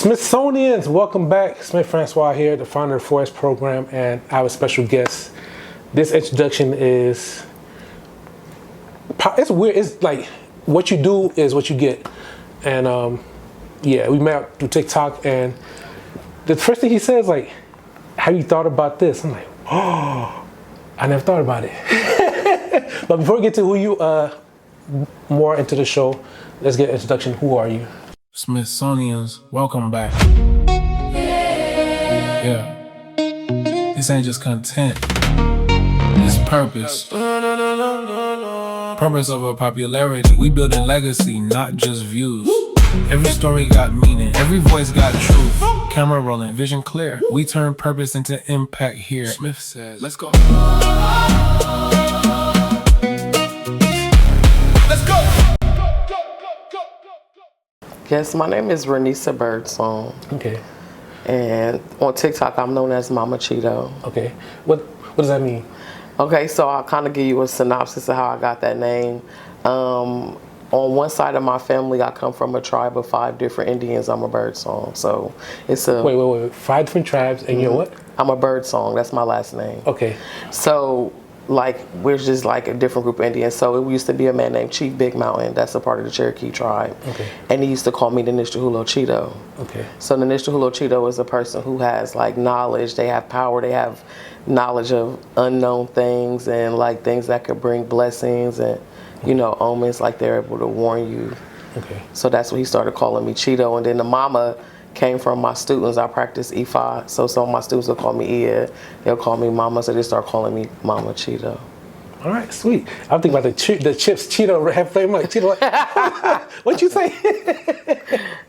Smithsonians, welcome back. Smith Francois here, the founder of Forest Program, and I have a special guest. This introduction it's weird. It's like what you do is what you get. And yeah, we met through TikTok, and the first thing he says, like, have you thought about this? I'm like, oh, I never thought about it. But before we get to who you more into the show, let's get an introduction. Who are you? Smithsonians, welcome back. Yeah. This ain't just content. It's purpose. Purpose over popularity. We building legacy, not just views. Every story got meaning. Every voice got truth. Camera rolling, vision clear. We turn purpose into impact here. Smith says, let's go. Let's go. Yes, my name is Renissa Bird Song. Okay. And on TikTok, I'm known as Mama Chito. Okay. What does that mean? Okay, so I'll kind of give you a synopsis of how I got that name. On one side of my family, I come from a tribe of 5 different Indians. I'm a bird song. So it's a... Wait. 5 different tribes, and you're what? I'm a bird song. That's my last name. Okay. So, like, we're just like a different group of Indians. So it used to be a man named Chief Big Mountain. That's a part of the Cherokee tribe. Okay. And he used to call me the Nishtahulo Chito. Okay. So the Nishtahulo Chito is a person who has like knowledge. They have power. They have knowledge of unknown things and like things that could bring blessings and, you know, omens, like they're able to warn you. Okay. So that's what he started calling me Chito. And then the mama came from my students. I practice Ifa, so some of my students will call me Ia. They'll call me Mama, so they start calling me Mama Chito. All right, sweet. I'm thinking about the chips Cheeto have flavor like Cheeto. What'd you say?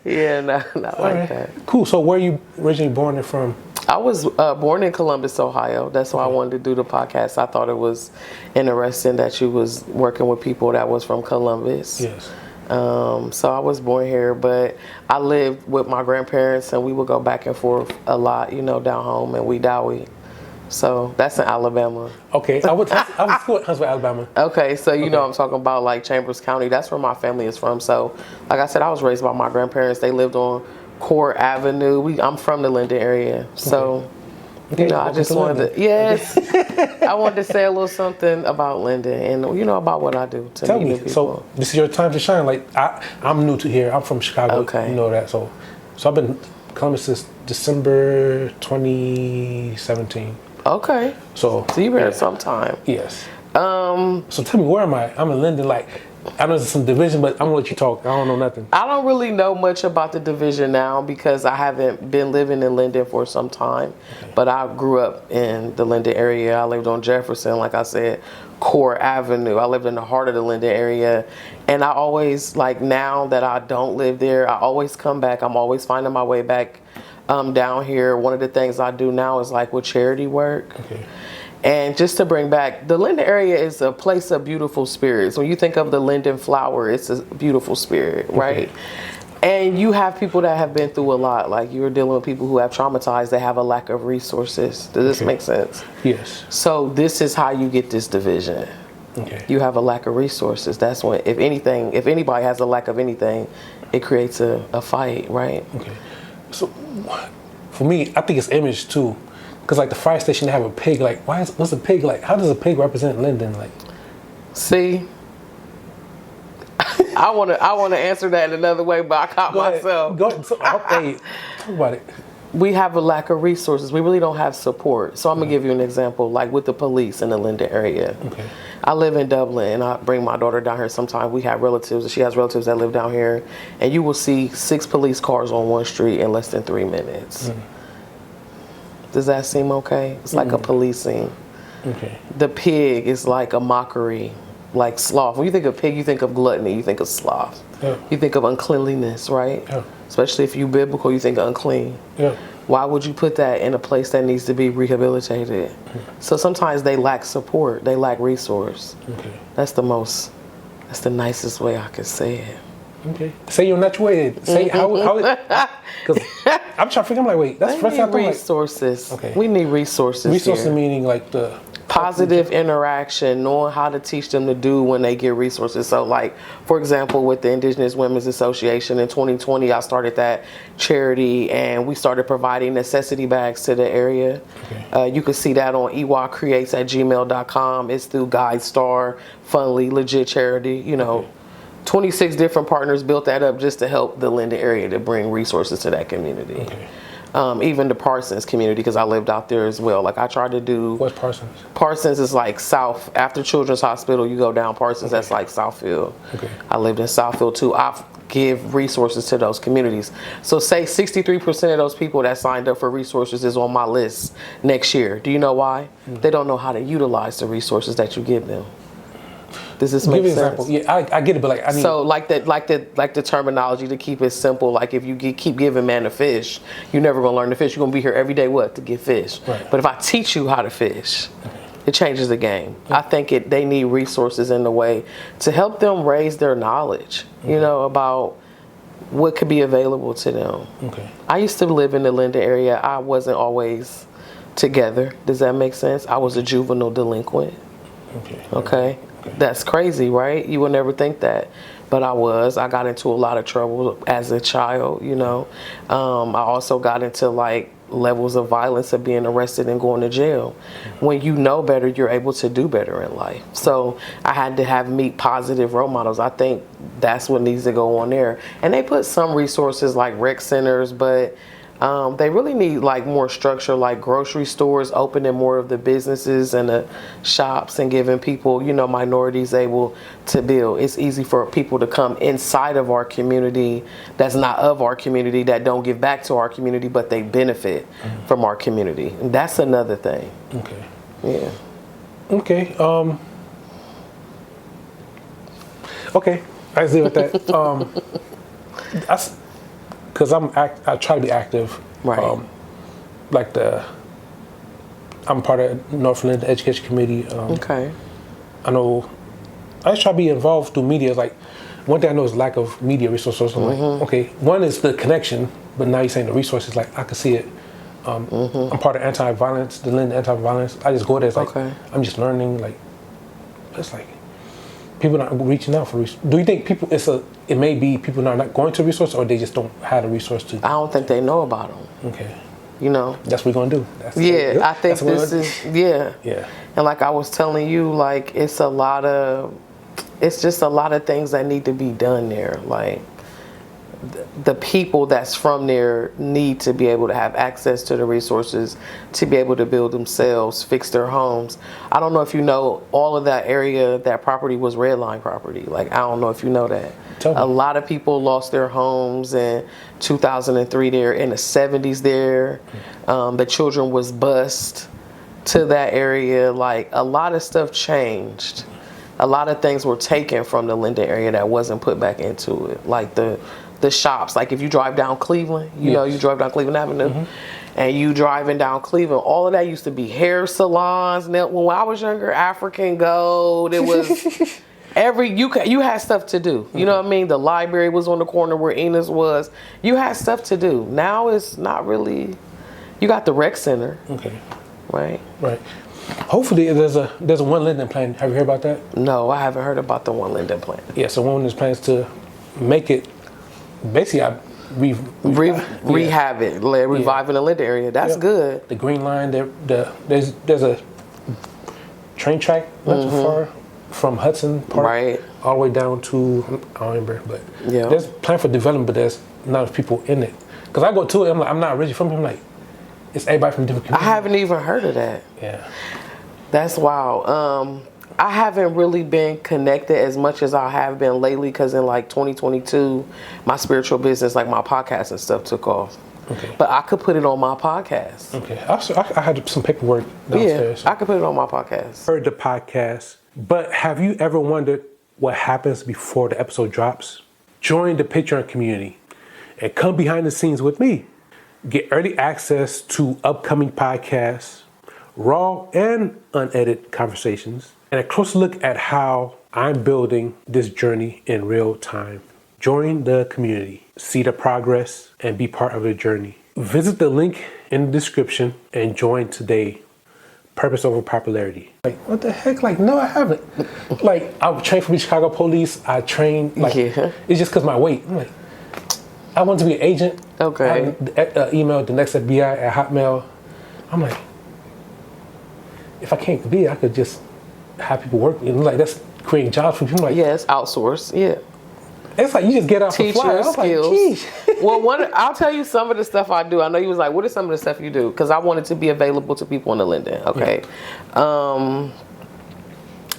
Yeah, not like that. Cool. So where are you originally born and from? I was born in Columbus, Ohio. That's why I wanted to do the podcast. I thought it was interesting that you was working with people that was from Columbus. Yes. So I was born here, but I lived with my grandparents, and we would go back and forth a lot, you know, down home in Wedowie. So that's in Alabama. Okay, I was school at Huntsville, Alabama. Okay, so you know I'm talking about like Chambers County. That's where my family is from. So, like I said, I was raised by my grandparents. They lived on Court Avenue. I'm from the Linden area, so. Okay, you know, I just wanted to, yes, I wanted to say a little something about Linden and, you know, about what I do to Tell meet new me, people. so this is your time to shine. Like, I'm new to here. I'm from Chicago. Okay. You know that. So I've been in Columbus since December 2017. Okay. So you've been here some time. Yes. So tell me, where am I? I'm in Linden. Like, I know there's some division, but I'm gonna let you talk. I don't know nothing. I don't really know much about the division now because I haven't been living in Linden for some time. Okay. But I grew up in the Linden area. I lived on Jefferson, like I said, Court Avenue. I lived in the heart of the Linden area. And I always, like now that I don't live there, I always come back. I'm always finding my way back down here. One of the things I do now is like with charity work. Okay. And just to bring back, the Linden area is a place of beautiful spirits. When you think of the Linden flower, it's a beautiful spirit, right? Okay. And you have people that have been through a lot. Like you're dealing with people who have traumatized. They have a lack of resources. Does this make sense? Yes. So this is how you get this division. Okay. You have a lack of resources. That's when, if anybody has a lack of anything, it creates a fight, right? Okay. So for me, I think it's image too. Because like the fire station, they have a pig. Like, what's a pig like? How does a pig represent Linden? Like, see, I want to answer that in another way, but I caught myself. Go ahead. So, hey, talk about it. We have a lack of resources. We really don't have support. So I'm gonna give you an example, like with the police in the Linden area. Okay. I live in Dublin, and I bring my daughter down here sometimes. We have relatives, she has relatives that live down here, and you will see 6 police cars on one street in less than 3 minutes. Does that seem okay? It's like a policing. Okay. The pig is like a mockery, like sloth. When you think of pig, you think of gluttony, you think of sloth. Yeah. You think of uncleanliness, right? Yeah. Especially if you're biblical, you think of unclean. Yeah. Why would you put that in a place that needs to be rehabilitated? So sometimes they lack support, they lack resource. Okay. That's the nicest way I could say it. Okay. Say your natural way. Say how because I'm trying to figure. I'm like, wait, that's the first time. We need resources. Okay. We need resources. Resources here. meaning like the Positive interaction, knowing how to teach them to do when they get resources. So like, for example, with the Indigenous Women's Association in 2020, I started that charity and we started providing necessity bags to the area. Okay. You can see that on ewacreates@gmail.com. It's through GuideStar, Fundly, legit charity, you know. Okay. 26 different partners built that up just to help the Linden area to bring resources to that community. Okay. Even the Parsons community, because I lived out there as well. Like I tried to do. What's Parsons? Parsons is like south after Children's Hospital. You go down Parsons. Okay. That's like Southfield. Okay. I lived in Southfield too. I give resources to those communities. So say 63% of those people that signed up for resources is on my list next year. Do you know why? Mm-hmm. They don't know how to utilize the resources that you give them. Does this make sense? Give an example. Yeah, I get it, but like I need. So like the terminology, to keep it simple. Like if you keep giving man a fish, you're never gonna learn to fish. You're gonna be here every day to get fish. Right. But if I teach you how to fish, it changes the game. I think they need resources in the way to help them raise their knowledge. You know, about what could be available to them. Okay. I used to live in the Linden area. I wasn't always together. Does that make sense? I was a juvenile delinquent. Okay. That's crazy, right? You would never think that. But I was. I got into a lot of trouble as a child, you know. I also got into like levels of violence of being arrested and going to jail. When you know better, you're able to do better in life. So I had to meet positive role models. I think that's what needs to go on there. And they put some resources like rec centers, but they really need like more structure, like grocery stores, opening more of the businesses and the shops and giving people, you know, minorities able to build. It's easy for people to come inside of our community that's not of our community, that don't give back to our community, but they benefit from our community. And that's another thing. Okay. Yeah. Okay. Okay. I see with that. Because I try to be active. Right. I'm part of North Linden Education Committee. Okay. I know. I just try to be involved through media. Like one thing I know is lack of media resources. I'm like, okay, one is the connection, but now you're saying the resources. Like I can see it. I'm part of anti-violence, the Linden anti-violence. I just go there. It's like I'm just learning. Like it's like people not reaching out for resources. Do you think people? It may be people not going to resources, or they just don't have the resource to. I don't think they know about them. Okay. You know. That's what we're gonna do. I think this is Yeah. And like I was telling you, like it's just a lot of things that need to be done there. Like the people that's from there need to be able to have access to the resources to be able to build themselves, fix their homes. I don't know if you know, all of that area, that property was red line property. Like, I don't know if you know that. A lot of people lost their homes in 2003 there, in the 70s there. The children was bused to that area. Like, a lot of stuff changed. A lot of things were taken from the Linden area that wasn't put back into it. Like the shops, like if you drive down Cleveland, you know, you drive down Cleveland Avenue, and you driving down Cleveland, all of that used to be hair salons. Now, when I was younger, African Gold, it was you had stuff to do. You know what I mean? The library was on the corner where Enos was. You had stuff to do. Now it's not really. You got the rec center. Okay. Right. Hopefully there's a One Linden plan. Have you heard about that? No, I haven't heard about the One Linden plan. Yeah, so one of those plans to make it basically rehab it, reviving the Linden area. That's good. The Green Line, there's a train track not too far from Hudson Park all the way down to, I don't remember, but there's a plan for development, but there's not enough people in it. Because I go to it, I'm not originally from here, I'm like, it's everybody from different communities. I haven't even heard of that. Yeah. That's wild. I haven't really been connected as much as I have been lately, because in like 2022, my spiritual business, like my podcast and stuff, took off. Okay. But I could put it on my podcast. Okay. I had some paperwork downstairs. Yeah, I could put it on my podcast. Heard the podcast, but have you ever wondered what happens before the episode drops? Join the Patreon community and come behind the scenes with me. Get early access to upcoming podcasts, raw and unedited conversations, and a closer look at how I'm building this journey in real time. Join the community, see the progress, and be part of the journey. Visit the link in the description and join today. Purpose over popularity. Like, what the heck? Like, no, I haven't. Like, I trained for the Chicago police. I trained, like, it's just because my weight. I'm like, I want to be an agent. Okay. I emailed the next FBI at Hotmail. I'm like, if I can't be, I could just have people work. You know, like, that's creating jobs for people. Like, yes, outsource. Yeah. It's like you just get out the fly. I was skills. Like, well, I'll tell you some of the stuff I do. I know you was like, what is some of the stuff you do? Because I wanted to be available to people in the Linden. Okay. Yeah.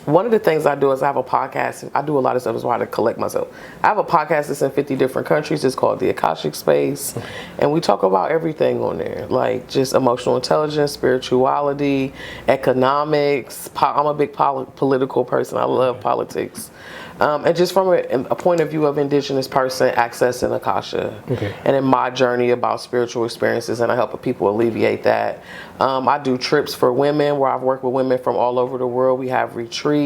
One of the things I do is I have a podcast. I do a lot of stuff as well to collect myself. I have a podcast that's in 50 different countries. It's called The Akashic Space. And we talk about everything on there, like just emotional intelligence, spirituality, economics. I'm a big political person. I love politics. And just from a point of view of indigenous person accessing Akasha. Okay. And in my journey about spiritual experiences, and I help people alleviate that. I do trips for women where I've worked with women from all over the world. We have retreats.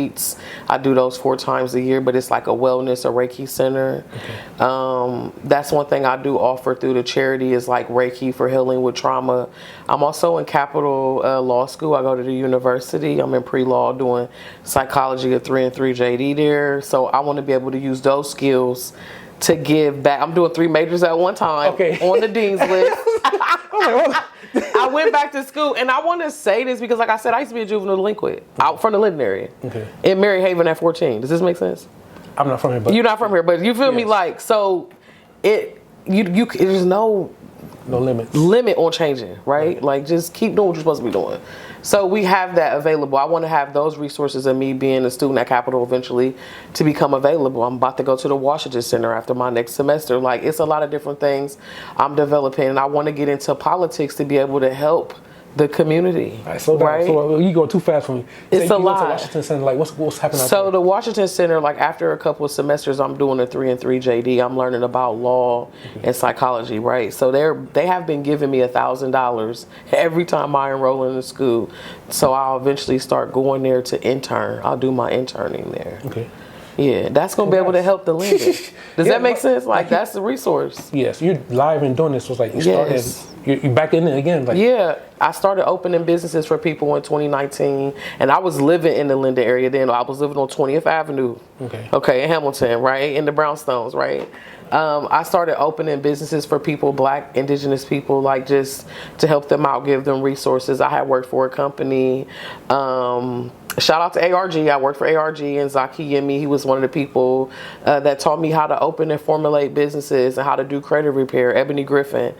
I do those 4 times a year, but it's like a wellness, a Reiki center. Okay. That's one thing I do offer through the charity is like Reiki for healing with trauma. I'm also in Capital Law School. I go to the university. I'm in pre-law doing psychology at 3 and 3 JD there. So I want to be able to use those skills to give back. I'm doing 3 majors at one time on the dean's list. I went back to school, and I want to say this because, like I said, I used to be a juvenile delinquent out from the Linden area in Mary Haven at 14. Does this make sense? I'm not from here, but you're not from here, but you feel me? Like, so there's no limit on changing, right? Like, just keep doing what you're supposed to be doing. So we have that available. I want to have those resources of me being a student at Capital eventually to become available. I'm about to go to the Washington Center after my next semester. Like, it's a lot of different things I'm developing, and I want to get into politics to be able to help the community. All right, so you go too fast for me. It's a lot. Go to Washington Center, like what's happening out So there? the Washington Center, like after a couple of semesters, I'm doing a 3 and 3 JD. I'm learning about law and psychology, right? So they have been giving me $1,000 every time I enroll in the school. So I'll eventually start going there to intern. I'll do my interning there. Okay. Yeah, that's gonna be able to help the Linden. Does that make sense? Like, that's the resource. Yes, you're live and doing this. So it's like you started. You're back in it again. Like, yeah, I started opening businesses for people in 2019, and I was living in the Linden area then. I was living on 20th Avenue. Okay, in Hamilton, right, in the brownstones, right. I started opening businesses for people, Black, indigenous people, like just to help them out, give them resources. I had worked for a company. Shout out to ARG. I worked for ARG, and Zaki Yemi, he was one of the people that taught me how to open and formulate businesses and how to do credit repair. Ebony Griffin,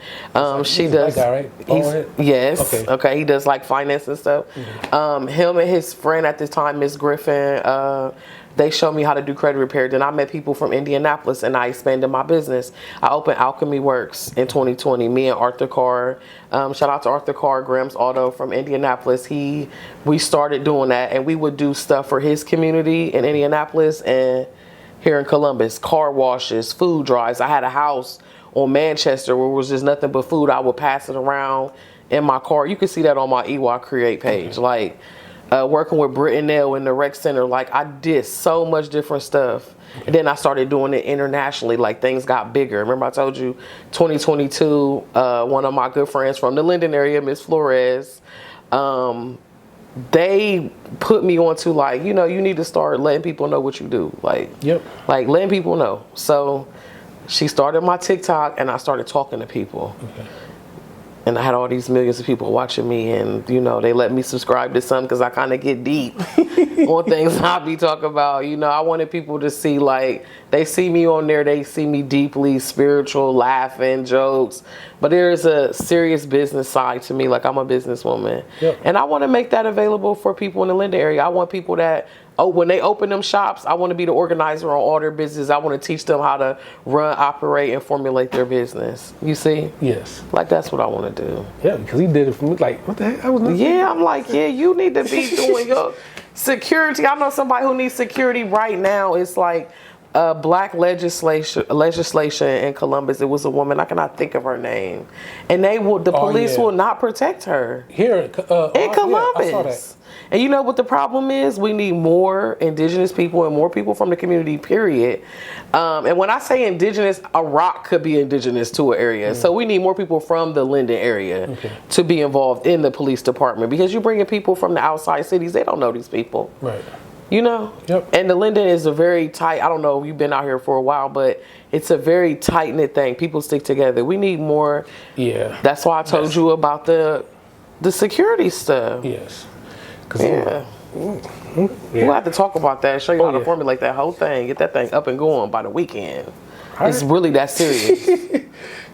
she does. That guy, right? Yes. Okay. He does like finance and stuff. Him and his friend at this time, Miss Griffin. They showed me how to do credit repair. Then I met people from Indianapolis, and I expanded my business. I opened Alchemy Works in 2020. Me and Arthur Carr, shout out to Arthur Carr, Graham's Auto from Indianapolis. We started doing that, and we would do stuff for his community in Indianapolis and here in Columbus. Car washes, food drives. I had a house on Manchester where it was just nothing but food. I would pass it around in my car. You can see that on my EY Create page. Like, working with Brittenell in the rec center, like I did so much different stuff. And then I started doing it internationally, like things got bigger. Remember I told you 2022, one of my good friends from the Linden area, Miss Flores, they put me onto like, you need to start letting people know what you do. Like, like letting people know. So she started my TikTok, and I started talking to people. And I had all these millions of people watching me, and they let me subscribe to some because I kind of get deep on things I be talking about. I wanted people to see, like, they see me on there, they see me deeply spiritual, laughing, jokes, but there is a serious business side to me. Like, I'm a businesswoman, and I want to make that available for people in the Linden area. I want people that, when they open them shops, I want to be the organizer on all their business. I want to teach them how to run, operate, and formulate their business. You see? Yes. Like, that's what I want to do. Yeah, because he did it for me. Like, what the heck? I was not. Yeah, I'm like, you need to be doing your security. I know somebody who needs security right now. It's like, black legislation in Columbus. It was a woman. I cannot think of her name, and the police will not protect her here in Columbus. I saw that. And you know what the problem is? We need more indigenous people and more people from the community, period. And when I say indigenous, a rock could be indigenous to an area. So we need more people from the Linden area to be involved in the police department, because you're bringing people from the outside cities. They don't know these people. Right. You know? Yep. And the Linden is a very tight, I don't know if you've been out here for a while, but it's a very tight-knit thing. People stick together. We need more. Yeah. That's why I told you about the security stuff. Yes. Yeah. We'll have to talk about that, show you how to formulate that whole thing, get that thing up and going by the weekend. It's really that serious.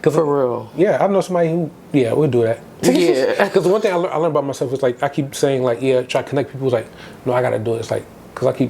For real. Yeah, I know somebody who, we'll do that. Yeah. Because the one thing I learned about myself is like, I keep saying like, try to connect people. It's like, no, I got to do it. It's like, because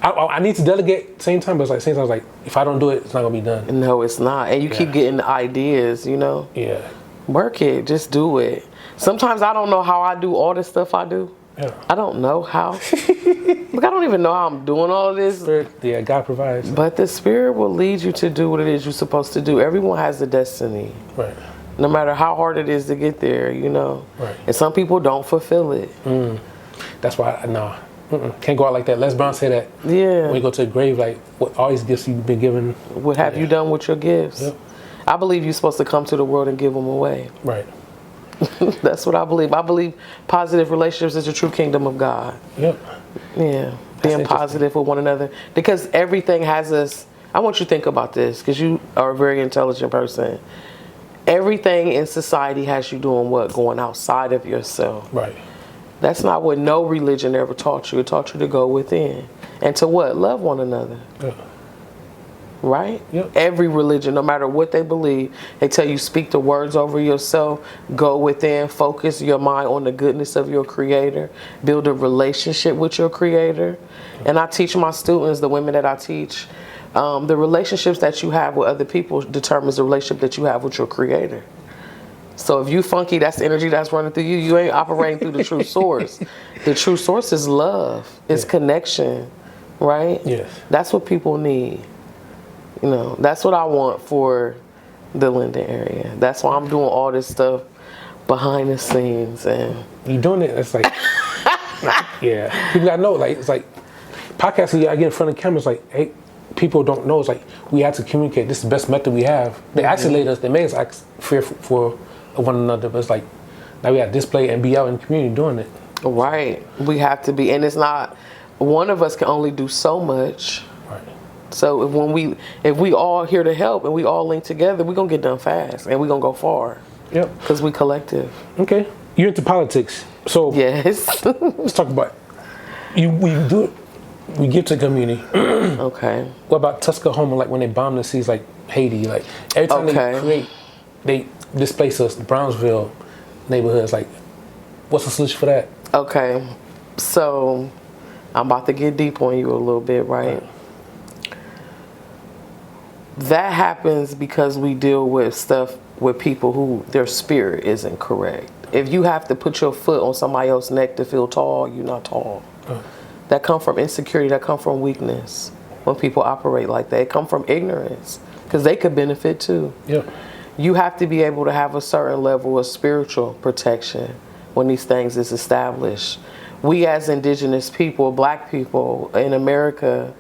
I need to delegate at the same time, but it's like, same time, it's like, if I don't do it, it's not going to be done. No, it's not. And you keep getting the ideas, you know? Yeah. Work it. Just do it. Sometimes I don't know how I do all this stuff I do. Yeah. I don't know how. Look, I don't even know how I'm doing all of this. Spirit, God provides. But the Spirit will lead you to do what it is you're supposed to do. Everyone has a destiny. Right. No matter how hard it is to get there, you know. Right. And some people don't fulfill it. That's why, can't go out like that. Les Brown said that. Yeah. When you go to the grave, like, what all these gifts you've been given. What have you done with your gifts? Yep. I believe you're supposed to come to the world and give them away. Right. That's what I believe. I believe positive relationships is the true kingdom of God. Yep. Yeah. Being positive with one another. Because everything has us. I want you to think about this, because you are a very intelligent person. Everything in society has you doing what? Going outside of yourself. Right. That's not what no religion ever taught you. It taught you to go within. And to what? Love one another. Yeah. Right? Yep. Every religion, no matter what they believe, they tell you speak the words over yourself, go within, focus your mind on the goodness of your Creator, build a relationship with your Creator. And I teach my students, the women that I teach, the relationships that you have with other people determines the relationship that you have with your Creator. So if you funky, that's the energy that's running through you. You ain't operating through the true source. The true source is love. It's connection, right? Yes. That's what people need. You know, that's what I want for the Linden area. That's why I'm doing all this stuff behind the scenes. And you doing it, it's like, people gotta know, like, it's like, podcasting, I get in front of cameras, like, hey, people don't know, it's like, we have to communicate. This is the best method we have. They isolate us, they make us act fearful for one another, but it's like, now we got to display and be out in the community doing it. Right. We have to be, and it's not, one of us can only do so much. Right. So if we all here to help and we all link together, we're going to get done fast and we're going to go far. Yep. Because we collective. Okay. You're into politics. So yes. Let's talk about we do it. We give to the community. Okay. What about Tuskahoma, like when they bomb the cities like Haiti? Like every time they displace us, the Brownsville neighborhoods, like what's the solution for that? Okay. So I'm about to get deep on you a little bit, right? That happens because we deal with stuff with people who their spirit isn't correct. If you have to put your foot on somebody else's neck to feel tall, you're not tall. That come from insecurity, that come from weakness. When people operate like that, it come from ignorance, because they could benefit too. Yep. You have to be able to have a certain level of spiritual protection when these things is established. We as indigenous people, black people in America,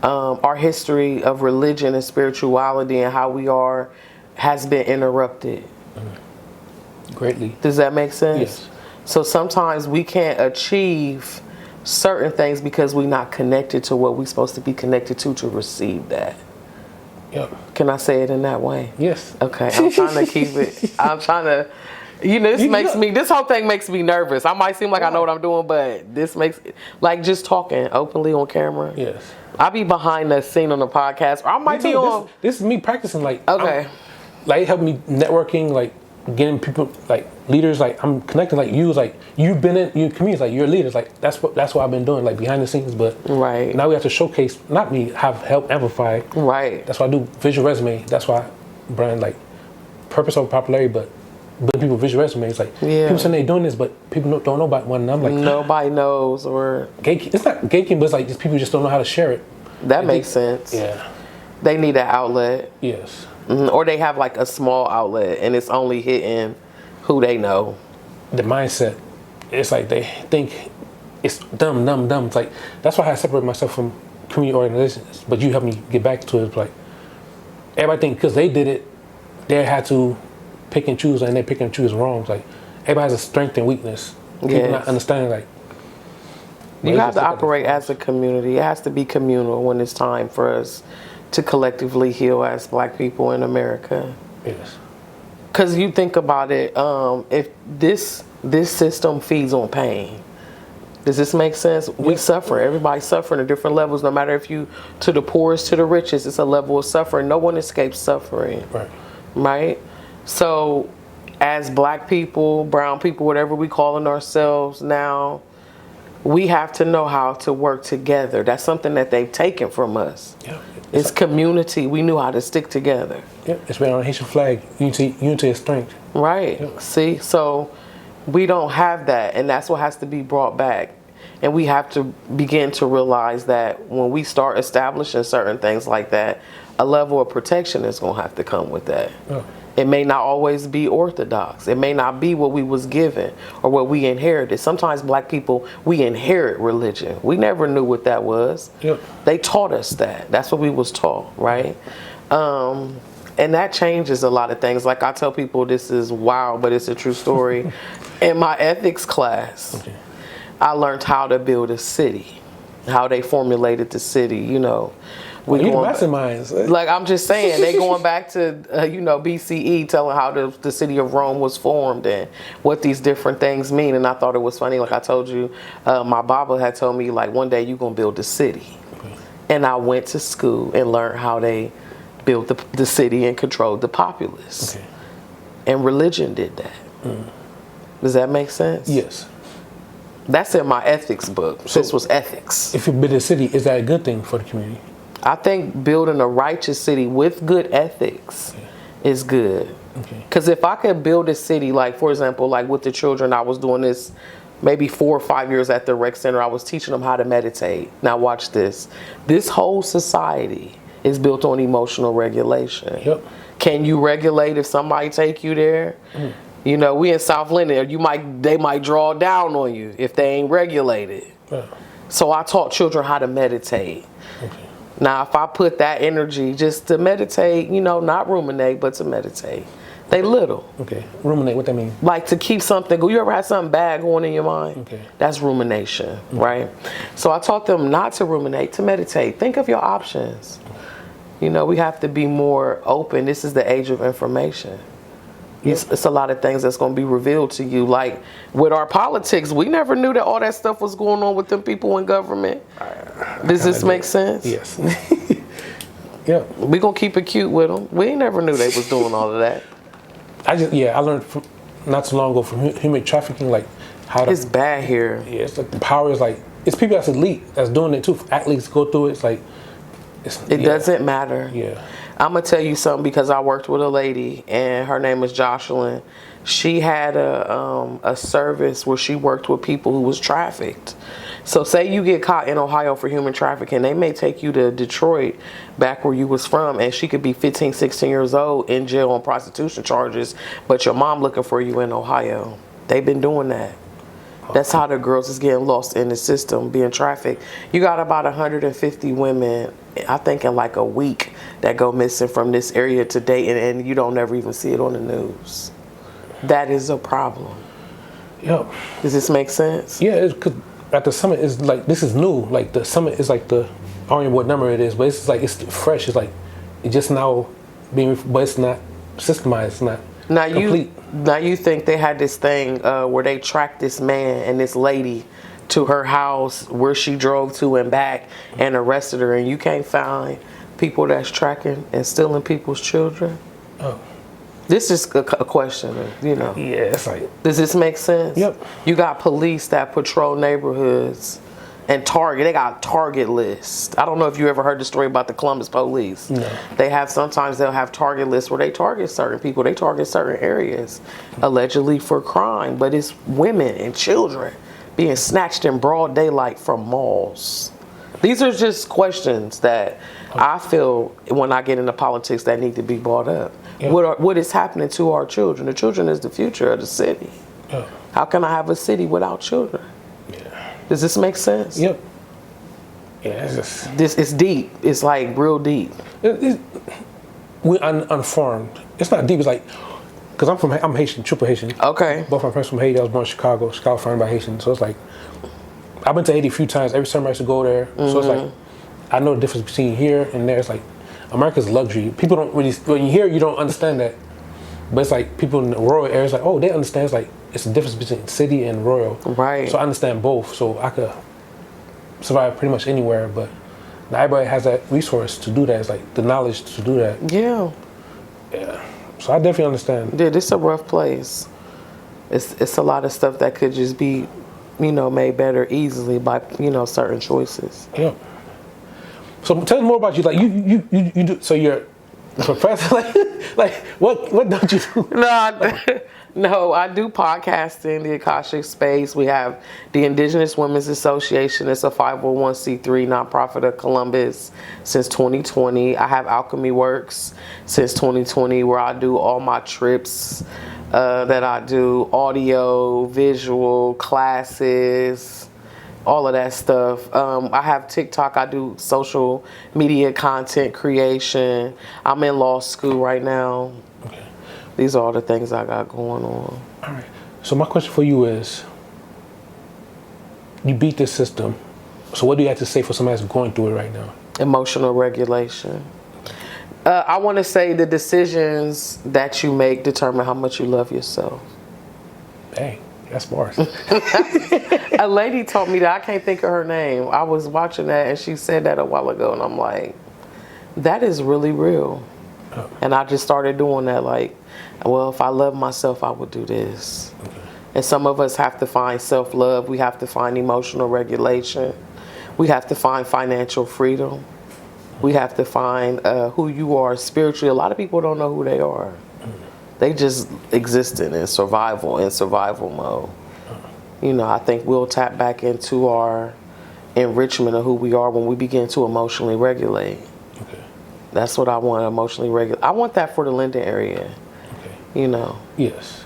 our history of religion and spirituality and how we are has been interrupted. Greatly. Does that make sense? Yes. So sometimes we can't achieve certain things because we're not connected to what we're supposed to be connected to receive that. Yep. Can I say it in that way? Yes. Okay, I'm trying to keep it. I'm trying to, this whole thing makes me nervous. I might seem like I know what I'm doing, but this makes, like just talking openly on camera. Yes. I'll be behind the scene on the podcast, or I might be on. This is me practicing, like. Okay. Like, it helped me networking, like, getting people, like, leaders, like, I'm connecting, like, you, like, you've been in your communities, like, you're leaders, like, that's what I've been doing, like, behind the scenes, but right now we have to showcase, not me, have help amplify. Right. That's why I do visual resume. That's why I brand, like, purpose over popularity, but people visual resumes, like, people saying they're doing this, but people don't know about one, and I'm like, nobody knows, or it's not gatekeeping, but it's like, just people just don't know how to share it. That makes sense. Yeah. They need an outlet. Yes. Or they have like a small outlet and it's only hitting who they know. The mindset, it's like they think it's dumb. It's like, that's why I separate myself from community organizations. But you help me get back to it. It's like, everybody think because they did it, they had to pick and choose, and they pick and choose wrong. It's like, everybody has a strength and weakness. People not understanding, like, you have to operate as a community. It has to be communal when it's time for us to collectively heal as Black people in America. Yes. Because you think about it, if this system feeds on pain, does this make sense? We suffer. Everybody's suffering at different levels. No matter if you to the poorest to the richest, it's a level of suffering. No one escapes suffering. Right? So as Black people, brown people, whatever we calling ourselves now, we have to know how to work together. That's something that they've taken from us. Yeah. It's community. We knew how to stick together. Yeah, it's been on the Haitian flag. Unity is strength. Right. Yeah. See, so we don't have that, and that's what has to be brought back. And we have to begin to realize that when we start establishing certain things like that, a level of protection is going to have to come with that. Yeah. It may not always be orthodox. It may not be what we was given or what we inherited. Sometimes Black people, we inherit religion. We never knew what that was. Yep. They taught us that. That's what we was taught, right? And that changes a lot of things. Like I tell people, this is wild, but it's a true story. In my ethics class, I learned how to build a city, how they formulated the city, you know. You masterminds. Like I'm just saying, they going back to BCE, telling how the city of Rome was formed and what these different things mean. And I thought it was funny. Like I told you, my Baba had told me like one day you're gonna build a city, and I went to school and learned how they built the city and controlled the populace. And religion did that. Does that make sense? Yes. That's in my ethics book. So this was ethics. If you build a city, is that a good thing for the community? I think building a righteous city with good ethics is good. Because if I could build a city, like for example, like with the children, I was doing this maybe 4 or 5 years at the rec center. I was teaching them how to meditate. Now watch this. This whole society is built on emotional regulation. Yep. Can you regulate if somebody take you there? You know, we in South Linden, they might draw down on you if they ain't regulated. So I taught children how to meditate. Now, if I put that energy just to meditate, not ruminate, but to meditate. They little. Ruminate, what that mean? Like to keep something, you ever had something bad going in your mind? That's rumination, right? So I taught them not to ruminate, to meditate. Think of your options. We have to be more open. This is the age of information. It's a lot of things that's going to be revealed to you. Like with our politics, we never knew that all that stuff was going on with them people in government. Does this make sense? Yes. Yeah. We going to keep it cute with them. We never knew they was doing all of that. I learned not too long ago from human trafficking, like how it's bad here. Yeah, it's like the power is like, it's people that's elite that's doing it too. Athletes go through it. It's like, it doesn't matter. Yeah. I'm going to tell you something because I worked with a lady and her name was Jocelyn. She had a service where she worked with people who was trafficked. So say you get caught in Ohio for human trafficking, they may take you to Detroit, back where you was from, and she could be 15, 16 years old in jail on prostitution charges, but your mom looking for you in Ohio. They've been doing that. That's how the girls is getting lost in the system, being trafficked. You got about 150 women, I think in like a week, that go missing from this area today, and you don't ever even see it on the news. That is a problem. Yep. Does this make sense? Yeah, because at the summit is like, this is new. Like the summit is like I don't know what number it is, but it's like, it's fresh. It's like, it's just now being, but it's not systemized. It's not complete. Now you think they had this thing where they tracked this man and this lady to her house where she drove to and back and arrested her, and you can't find people that's tracking and stealing people's children? Oh. This is a question, Yeah, it's like. Does this make sense? Yep. You got police that patrol neighborhoods and target. They got target lists. I don't know if you ever heard the story about the Columbus police. No. Sometimes they'll have target lists where they target certain people. They target certain areas, allegedly for crime. But it's women and children being snatched in broad daylight from malls. These are just questions that I feel when I get into politics that need to be brought up. Yeah. What is happening to our children? The children is the future of the city. Yeah. How can I have a city without children? Yeah. Does this make sense? Yep. Yeah, it's just... This is deep. It's like real deep. We're unformed. It's not deep. It's like, because I'm Haitian, triple Haitian. Okay. Both my parents from Haiti. I was born in Chicago. Chicago founded by Haitian. So it's like, I've been to Haiti a few times. Every summer I used to go there. So it's like, I know the difference between here and there. It's like, America's luxury. People don't really, when you hear it, you don't understand that. But it's like, people in the rural areas, like, oh, they understand. It's like, it's the difference between city and rural. Right. So I understand both. So I could survive pretty much anywhere. But not everybody has that resource to do that. It's like the knowledge to do that. Yeah. Yeah. So I definitely understand. Dude, it's a rough place. It's a lot of stuff that could just be, made better easily by, certain choices. Yeah. So tell me more about you. Like you do. So you're a professor. like what don't you do? No, I do podcasting, the Akashic Space. We have the Indigenous Women's Association. It's a 501c3 nonprofit of Columbus since 2020. I have Alchemy Works since 2020, where I do all my trips that I do, audio, visual, classes, all of that stuff. I have TikTok. I do social media content creation. I'm in law school right now. Okay. These are all the things I got going on. All right. So my question for you is, you beat this system. So what do you have to say for somebody that's going through it right now? Emotional regulation. I want to say the decisions that you make determine how much you love yourself. Dang, that's bars. A lady told me that. I can't think of her name. I was watching that and she said that a while ago, and I'm like, that is really real. Oh. And I just started doing that, like, well, if I love myself, I would do this. Okay. And some of us have to find self-love. We have to find emotional regulation. We have to find financial freedom. We have to find who you are spiritually. A lot of people don't know who they are. They just existing in survival mode. I think we'll tap back into our enrichment of who we are when we begin to emotionally regulate. Okay. That's what I want, emotionally regulate. I want that for the Linden area. Okay. Yes.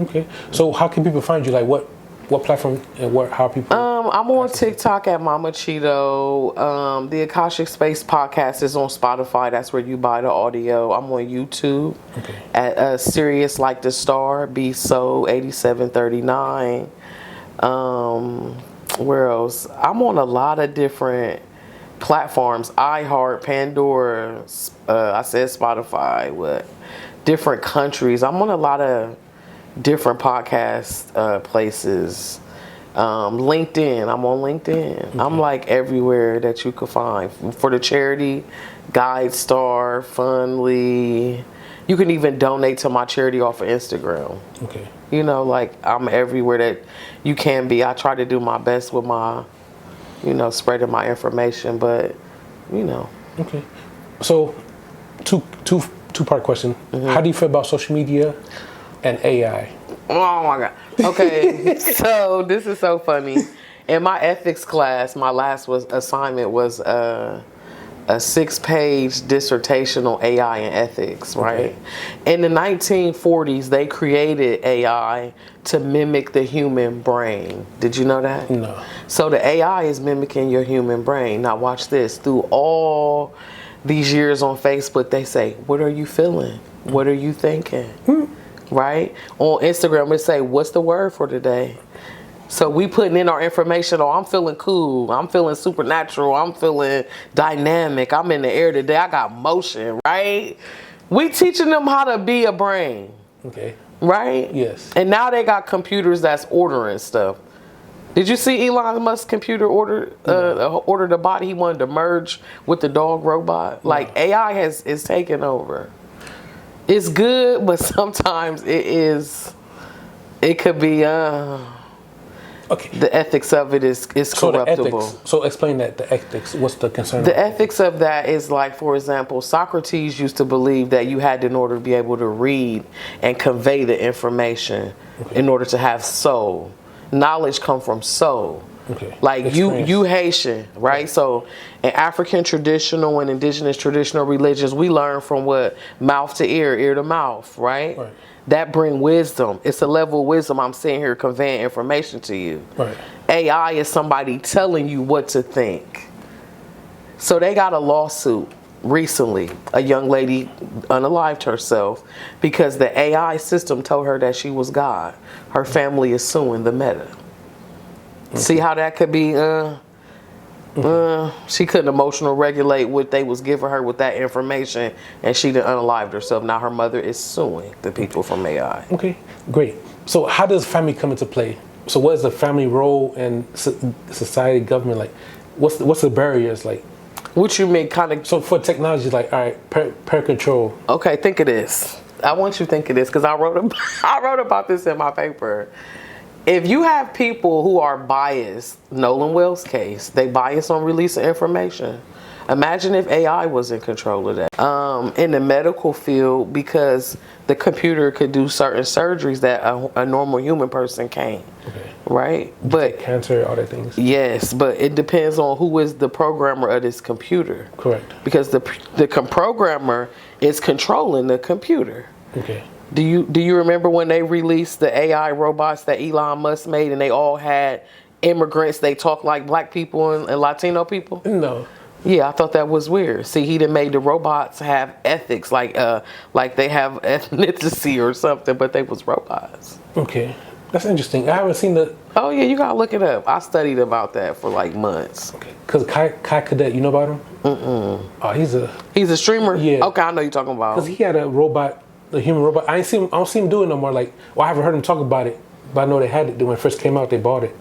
Okay. So how can people find you? Like what platform and how people? I'm on TikTok at Mama Chito. The Akashic Space podcast is on Spotify. That's where you buy the audio. I'm on YouTube at Sirius Like the Star, Be So 8739. Where else? I'm on a lot of different platforms. iHeart, Pandora. I said Spotify. What? Different countries. I'm on a lot of different podcast places. LinkedIn. I'm on LinkedIn. Okay. I'm like everywhere that you could find. For the charity, GuideStar, Fundly. You can even donate to my charity off of Instagram. Okay. Like I'm everywhere that you can be. I try to do my best with my, spreading my information, but, Okay. So, two-part question. Mm-hmm. How do you feel about social media and AI? Oh my God. Okay. So this is so funny. In my ethics class, my last assignment was a 6-page dissertation on AI and ethics, right? Okay. In the 1940s, they created AI to mimic the human brain. Did you know that? No. So the AI is mimicking your human brain. Now watch this. Through all these years on Facebook, they say, what are you feeling? What are you thinking? Right? On Instagram, it say, what's the word for today? So we putting in our information. Oh, I'm feeling cool. I'm feeling supernatural. I'm feeling dynamic. I'm in the air today. I got motion, right? We teaching them how to be a brain. Okay. Right? Yes. And now they got computers that's ordering stuff. Did you see Elon Musk's computer ordered a body he wanted to merge with the dog robot? Like AI is taking over. It's good, but sometimes it could be the ethics of it is corruptible. So explain that, the ethics. What's the concern? The ethics of that is like, for example, Socrates used to believe that you had, in order to be able to read and convey the information, in order to have soul. Knowledge come from soul. Okay. Like Experience. you Haitian, right? So in African traditional and indigenous traditional religions, we learn from what? Mouth to ear to mouth, right? Right. That bring wisdom. It's a level of wisdom I'm sitting here conveying information to you. Right. AI is somebody telling you what to think. So they got a lawsuit recently. A young lady unalived herself because the AI system told her that she was God. Her family is suing the Meta. See how that could be? She couldn't emotional regulate what they was giving her with that information, and she done unalived herself. Now her mother is suing the people from AI. Okay, great. So how does family come into play? So what is the family role in society, government? Like, what's the barriers? Like, What you mean, kind of? so for technology, like, all right, per control. Okay, think of this. I want you to think of this because I wrote about this in my paper. If you have people who are biased, Nolan Wells' case, they bias on releasing information. Imagine if AI was in control of that. In the medical field, because the computer could do certain surgeries that a normal human person can't. Okay. Right? But Cancer, all that things. yes, but it depends on who is the programmer of this computer. Correct. Because the programmer is controlling the computer. Okay. Do you remember when they released the AI robots that Elon Musk made, and they all had immigrants? They talk like black people and Latino people. No. Yeah, I thought that was weird. See, he done made the robots have ethics, like they have ethnicity or something, but they was robots. Okay. That's interesting. I haven't seen the. Oh yeah, you gotta look it up. I studied about that for like months. Okay. Cause Kai Cadet, you know about him? Oh, He's a streamer. Yeah. Okay, I know you're talking about. Cause he had a robot, a human robot. I don't see him do it no more. Like, well, I haven't heard him talk about it, but I know they had it when it first came out. They bought it.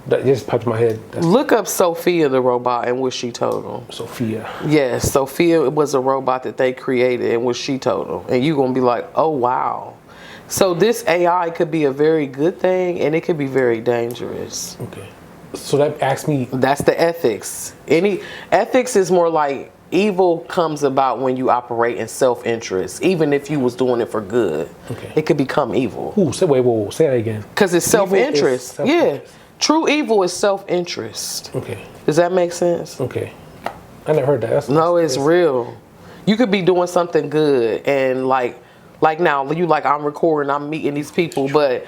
That just popped in my head. Look up Sophia the robot and what she told him. Sophia. Yes, Sophia was a robot that they created and what she told them. And you're going to be like, oh, wow. So this AI could be a very good thing and it could be very dangerous. Okay. So that asks me. That's the ethics. Ethics is more like evil comes about when you operate in self-interest. Even if you was doing it for good, Okay. it could become evil. Ooh, say that again. Because it's Evil is self-interest. Yeah. self-interest. True evil is self-interest. Okay. Does that make sense? Okay. I never heard that. No, it's real. You could be doing something good and like now you like I'm recording, I'm meeting these people, but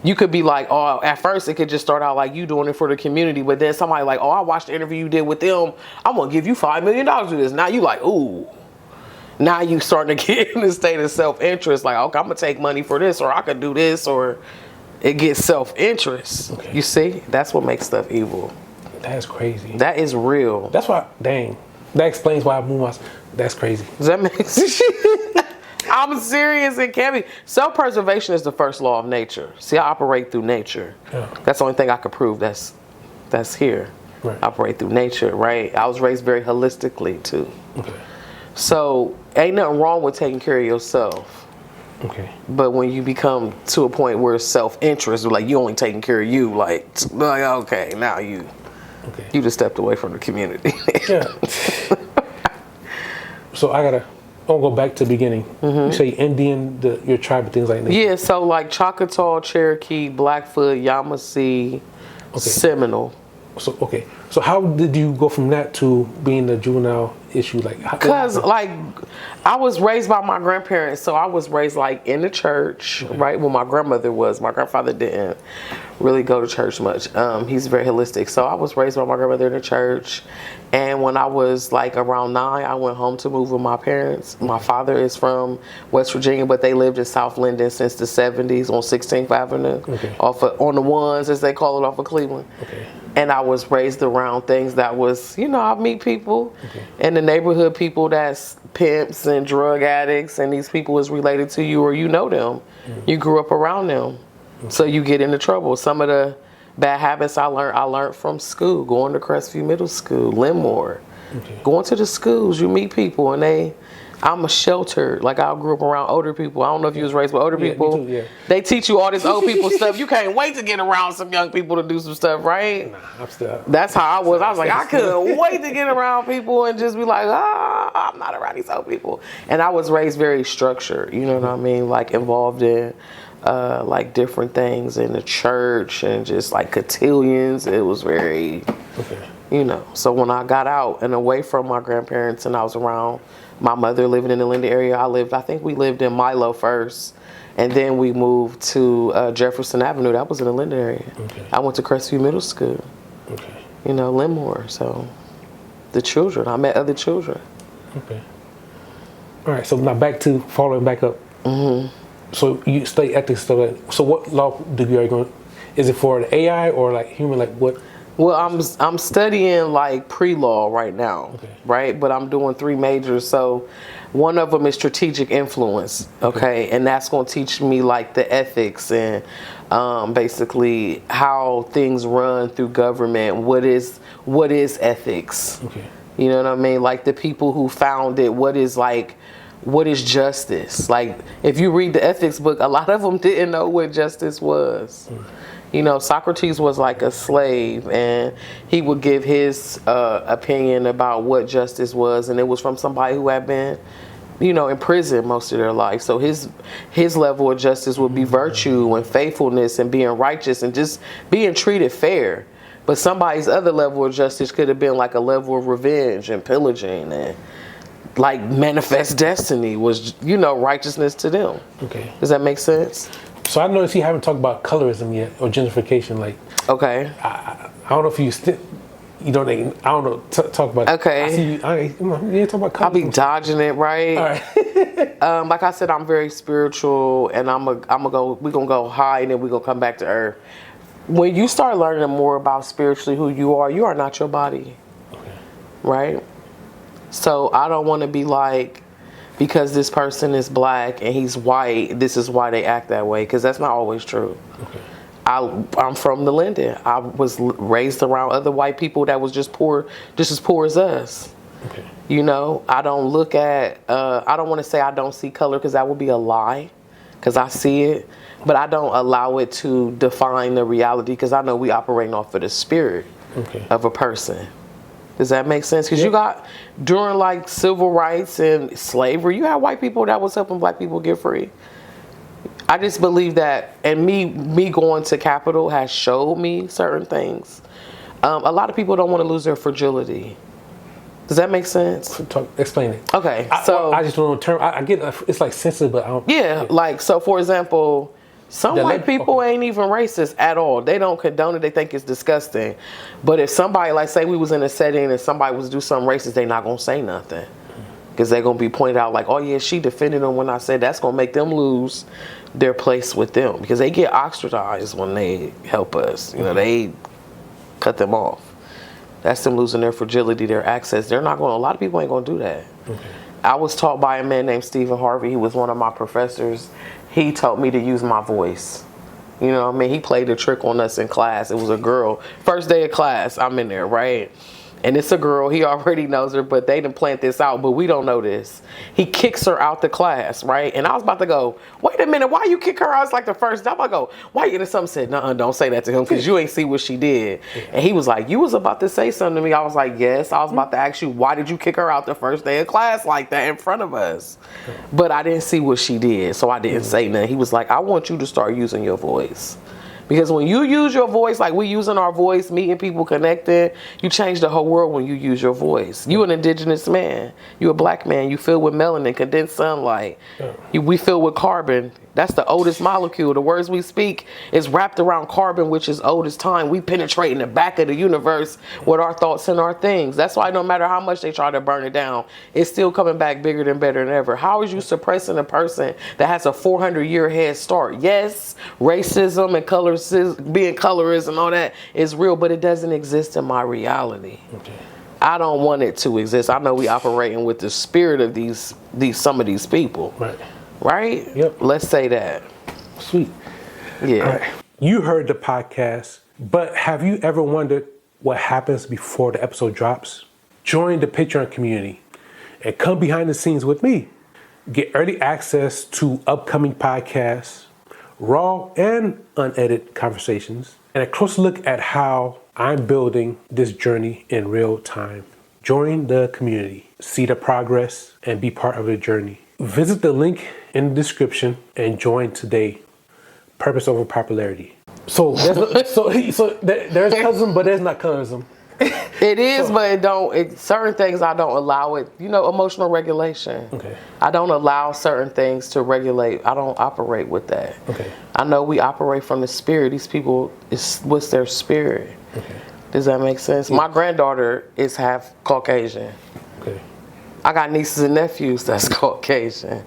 you could be like, oh, at first it could just start out like you doing it for the community, but then somebody like, oh, I watched the interview you did with them, I'm gonna give you $5 million to this. Now you like, ooh. Now you starting to get in the state of self-interest, like, okay, I'm gonna take money for this, or I could do this, or it gets self-interest. Okay. You see? That's what makes stuff evil. That's crazy. That is real. That's why, dang. That explains why I moved my. That's crazy. Does that make sense? I'm serious. It can be. Self-preservation is the first law of nature. See, I operate through nature. Yeah. That's the only thing I could prove that's here. Right. I operate through nature, right? I was raised very holistically, too. Okay. So, ain't nothing wrong with taking care of yourself. Okay. But when you become to a point where self-interest, like you only taking care of you, like okay, now you just stepped away from the community. Yeah. So I'm go back to the beginning. Mm-hmm. You say Indian, your tribe, and things like that. Yeah, so like Choctaw, Cherokee, Blackfoot, Yamasee, Seminole. So how did you go from that to being the juvenile issue? Because I was raised by my grandparents, so I was raised like in the church, right? Well, my grandmother was. My grandfather didn't really go to church much. He's very holistic. So I was raised by my grandmother in the church. And when I was like around 9, I went home to move with my parents. My father is from West Virginia, but they lived in South Linden since the 70s on 16th Avenue, on the ones, as they call it, off of Cleveland. Okay. And I was raised around things that was, I meet people in the neighborhood, people that's pimps and drug addicts, and these people is related to you or you know them. Mm-hmm. You grew up around them. So you get into trouble. Some of the bad habits I learned from school, going to Crestview Middle School, Linmore. Going to the schools, you meet people, and I'm a sheltered. Like, I grew up around older people. I don't know if you was raised with older people. Me too, yeah. They teach you all this old people stuff. You can't wait to get around some young people to do some stuff, right? Nah, I'm still. That's how I was. I was like, I couldn't wait to get around people and just be like, I'm not around these old people. And I was raised very structured, you know what I mean? Like, involved in like different things in the church and just like cotillions. It was very, you know. So when I got out and away from my grandparents and I was around my mother living in the Linden area, I think we lived in Milo first. And then we moved to Jefferson Avenue. That was in the Linden area. I went to Crestview Middle School. You know, Linmore. So the children, I met other children. All right, so now back to following back up. So you study ethics stuff. So what law degree are you going? Is it for the AI or like human? Like what? Well, I'm studying like pre-law right now, right? But I'm doing 3 majors. So one of them is strategic influence, and that's going to teach me like the ethics and basically how things run through government. What is ethics? You know what I mean? Like the people who found it. What is justice? Like if you read the ethics book, a lot of them didn't know what justice was. You know, Socrates was like a slave, and he would give his opinion about what justice was, and it was from somebody who had been, you know, in prison most of their life. So his level of justice would be virtue and faithfulness and being righteous and just being treated fair. But somebody's other level of justice could have been like a level of revenge and pillaging, and like manifest destiny was, you know, righteousness to them. Does that make sense? So I noticed you haven't talked about colorism yet or gentrification. Like, I don't know if you talk about. Okay. I see you. You ain't talk about colorism. I'll be dodging it, right? All right. Like I said, I'm very spiritual, and we're gonna go high, and then we're gonna come back to earth. When you start learning more about spiritually who you are not your body, right? So I don't want to be like, because this person is black and he's white, this is why they act that way, because that's not always true. I'm from the Linden. I was raised around other white people that was just as poor as us. You know, I don't look at, I don't want to say I don't see color, because that would be a lie, because I see it, but I don't allow it to define the reality, because I know we operating off of the spirit of a person. Does that make sense? Because you got, during like civil rights and slavery, you had white people that was helping black people get free. I just believe that, and me going to Capitol has showed me certain things. A lot of people don't want to lose their fragility. Does that make sense? Explain it. Okay, I just don't know the term. I get it's like sensitive, but I don't. Yeah, like, so for example, some white people ain't even racist at all. They don't condone it. They think it's disgusting. But if somebody, like say we was in a setting and somebody was do something racist, they not going to say nothing. Because they're going to be pointed out like, oh yeah, she defended them when I said. That's going to make them lose their place with them. Because they get ostracized when they help us. You know, they cut them off. That's them losing their fragility, their access. They're not going to, a lot of people ain't going to do that. I was taught by a man named Stephen Harvey. He was one of my professors. He taught me to use my voice. You know what I mean? He played a trick on us in class. It was a girl. First day of class, I'm in there, right? And it's a girl. He already knows her, but they didn't plant this out, but we don't know this. He kicks her out the class, right? And I was about to go, wait a minute, why you kick her out? It's like the first time I go, why? And something said, no, don't say that to him, because you ain't see what she did. And he was like, you was about to say something to me. I was like, yes. I was about to ask you, why did you kick her out the first day of class like that in front of us? But I didn't see what she did, so I didn't say nothing. He was like, I want you to start using your voice. Because when you use your voice, like we using our voice, meeting people, connecting, you change the whole world when you use your voice. You an indigenous man. You a black man. You filled with melanin, condensed sunlight. We filled with carbon. That's the oldest molecule. The words we speak is wrapped around carbon, which is old as time. We penetrate in the back of the universe with our thoughts and our things. That's why no matter how much they try to burn it down, it's still coming back bigger than better than ever. How is you suppressing a person that has a 400-year head start? Yes, racism and being colorist and all that is real, but it doesn't exist in my reality. I don't want it to exist. I know we operating with the spirit of some of these people. Right? Yep. Let's say that. Sweet. Yeah. All right. You heard the podcast, but have you ever wondered what happens before the episode drops? Join the Patreon community and come behind the scenes with me. Get early access to upcoming podcasts, raw and unedited conversations, and a closer look at how I'm building this journey in real time. Join the community, see the progress, and be part of the journey. Visit the link in the description and join today. purpose over popularity. So there's colorism, but there's not colorism. It is, but it don't. Certain things I don't allow it. You know, emotional regulation. Okay. I don't allow certain things to regulate. I don't operate with that. Okay. I know we operate from the spirit. These people, it's what's their spirit. Okay. Does that make sense? My granddaughter is half Caucasian. Okay. I got nieces and nephews that's Caucasian.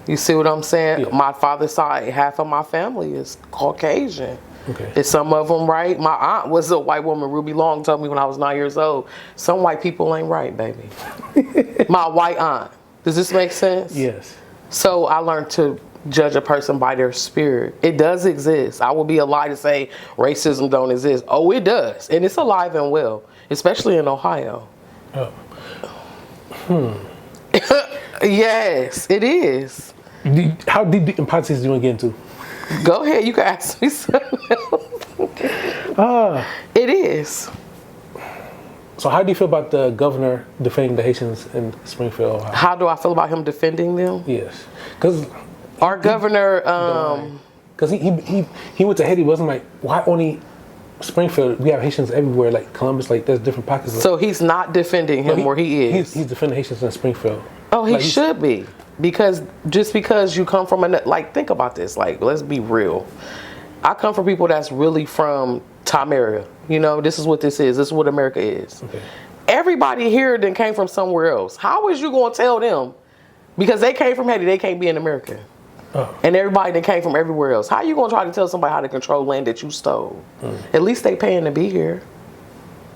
You see what I'm saying? Yeah. My father's side, half of my family is Caucasian. Okay. Is some of them right? My aunt was a white woman. Ruby Long told me when I was 9 years old, some white people ain't right, baby. My white aunt. Does this make sense? Yes. So I learned to judge a person by their spirit. It does exist. I would be a lie to say racism don't exist. Oh, it does. And it's alive and well, especially in Ohio. Oh. Yes, it is. How deep in politics do you want to get into? Go ahead, you can ask me something else. It is. So how do you feel about the governor defending the Haitians in Springfield, Ohio? How do I feel about him defending them? Yes. Because Our governor, he went to Haiti, wasn't like, why only Springfield? We have Haitians everywhere, like Columbus, like there's different pockets. so he's not defending him where he is. He's defending Haitians in Springfield. Oh, he Like, should be. Because just because you come from like, think about this. Like, let's be real. I come from people that's really from Tom area. You know, this is what this is. This is what America is. Okay. Everybody here then came from somewhere else. How is you going to tell them? Because they came from Haiti, they can't be in America. Oh. And everybody that came from everywhere else. How you going to try to tell somebody how to control land that you stole? At least they paying to be here.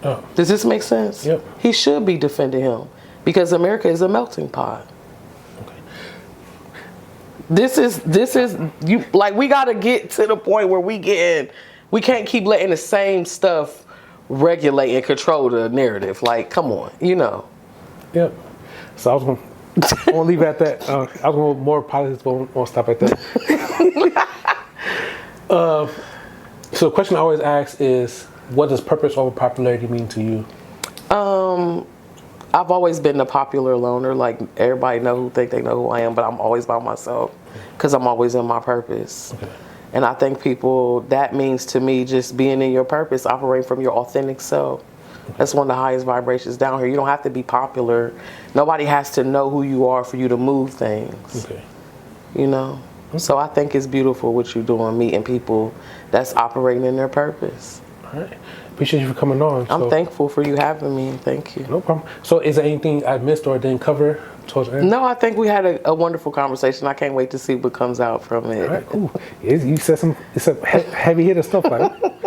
Oh. Does this make sense? Yep. He should be defending him. Because America is a melting pot. This is you like we gotta get to the point where we can't keep letting the same stuff regulate and control the narrative. Like, come on, you know. Yep. So I was gonna leave it at that. I was gonna more politics, but I won't stop at that. So the question I always ask is, what does purpose over popularity mean to you? I've always been the popular loner. Like, everybody think they know who I am, but I'm always by myself because I'm always in my purpose. Okay. And I think that means to me just being in your purpose, operating from your authentic self. Okay. That's one of the highest vibrations down here. You don't have to be popular. Nobody has to know who you are for you to move things. Okay. You know? Okay. So I think it's beautiful what you're doing, meeting people that's operating in their purpose. All right. Appreciate you for coming on. I'm thankful for you having me. Thank you. No problem. So is there anything I missed or didn't cover towards the end? No, I think we had a wonderful conversation. I can't wait to see what comes out from it. All right, cool. You said some heavy hitter stuff like that.